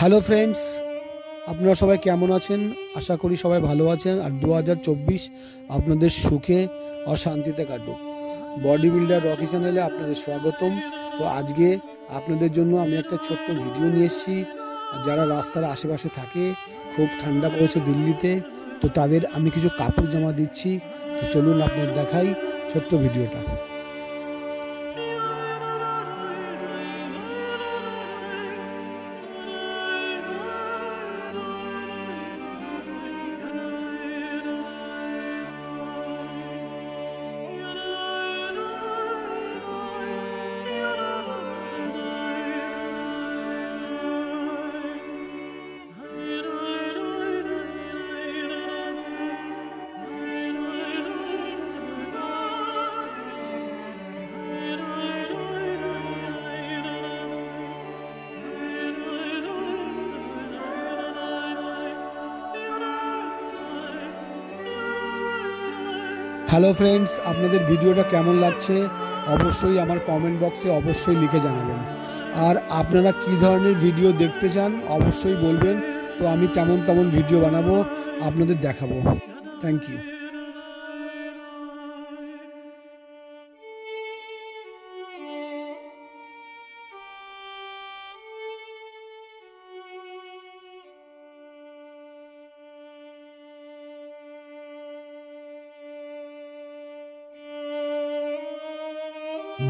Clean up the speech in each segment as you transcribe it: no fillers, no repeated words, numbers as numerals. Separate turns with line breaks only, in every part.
Hello friends, আপনারা সবাই কেমন আছেন? আশা করি সবাই ভালো আছেন আর 2024 আপনাদের সুখে আর শান্তিতে কাটুক। বডি বিল্ডার রকি চ্যানেলে আপনাদের স্বাগতম। তো আজকে আপনাদের জন্য আমি একটা ছোট্ট ভিডিও নিয়ে এসেছি। যারা রাস্তার আশেপাশে থাকে, খুব ঠান্ডা পড়েছে দিল্লিতে, তো তাদের আমি কিছু কাপড় জামা দিচ্ছি। তো চলুন আপনাদের দেখাই ছোট্ট ভিডিওটা। হ্যালো ফ্রেন্ডস, আপনাদের ভিডিওটা কেমন লাগছে অবশ্যই আমার কমেন্ট বক্সে অবশ্যই লিখে জানাবেন। আর আপনারা কী ধরনের ভিডিও দেখতে চান অবশ্যই বলবেন, তো আমি তেমন ভিডিও বানাবো, আপনাদের দেখাবো। Thank you.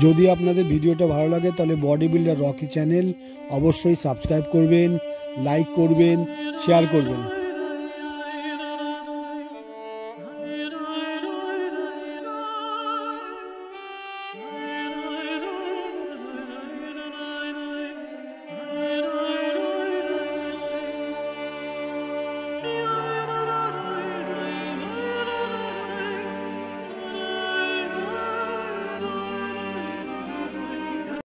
যদি আপনাদের ভিডিওটা ভালো লাগে তাহলে বডি বিল্ডার রকি চ্যানেল অবশ্যই সাবস্ক্রাইব করবেন, লাইক করবেন, শেয়ার করবেন।